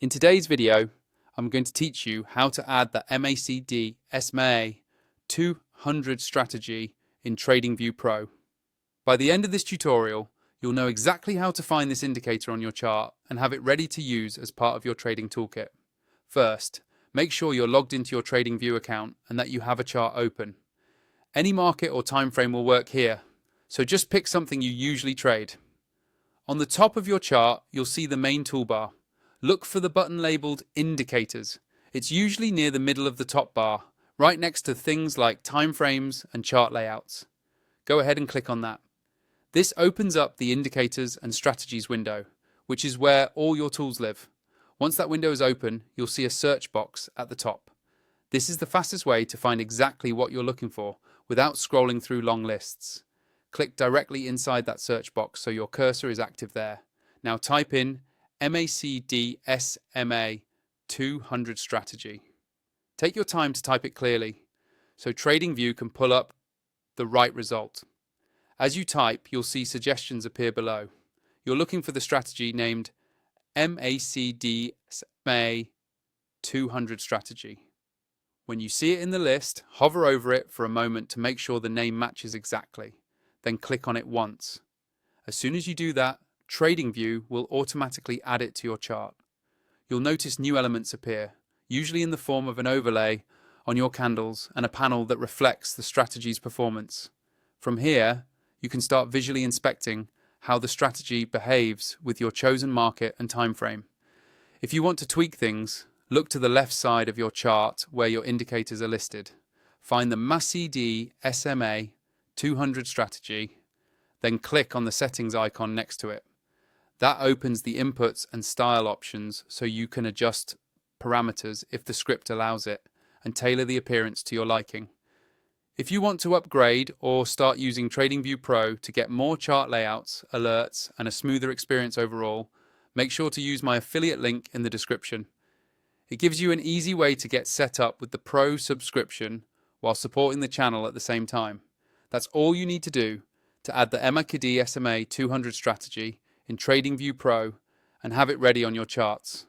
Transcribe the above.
In today's video, I'm going to teach you how to add the MACD SMA 200 strategy in TradingView Pro. By the end of this tutorial, you'll know exactly how to find this indicator on your chart and have it ready to use as part of your trading toolkit. First, make sure you're logged into your TradingView account and that you have a chart open. Any market or time frame will work here, so just pick something you usually trade. On the top of your chart, you'll see the main toolbar. Look for the button labeled Indicators. It's usually near the middle of the top bar, right next to things like timeframes and chart layouts. Go ahead and click on that. This opens up the Indicators and Strategies window, which is where all your tools live. Once that window is open, you'll see a search box at the top. This is the fastest way to find exactly what you're looking for without scrolling through long lists. Click directly inside that search box so your cursor is active there. Now type in MACD SMA 200 strategy. Take your time to type it clearly so TradingView can pull up the right result. As you type, you'll see suggestions appear below. You're looking for the strategy named MACD SMA 200 strategy. When you see it in the list, hover over it for a moment to make sure the name matches exactly. Then click on it once. As soon as you do that, TradingView will automatically add it to your chart. You'll notice new elements appear, usually in the form of an overlay on your candles and a panel that reflects the strategy's performance. From here, you can start visually inspecting how the strategy behaves with your chosen market and time frame. If you want to tweak things, look to the left side of your chart where your indicators are listed. Find the MACD SMA 200 strategy, then click on the settings icon next to it. That opens the inputs and style options so you can adjust parameters if the script allows it and tailor the appearance to your liking. If you want to upgrade or start using TradingView Pro to get more chart layouts, alerts, and a smoother experience overall, make sure to use my affiliate link in the description. It gives you an easy way to get set up with the Pro subscription while supporting the channel at the same time. That's all you need to do to add the MACD SMA 200 strategy in TradingView Pro and have it ready on your charts.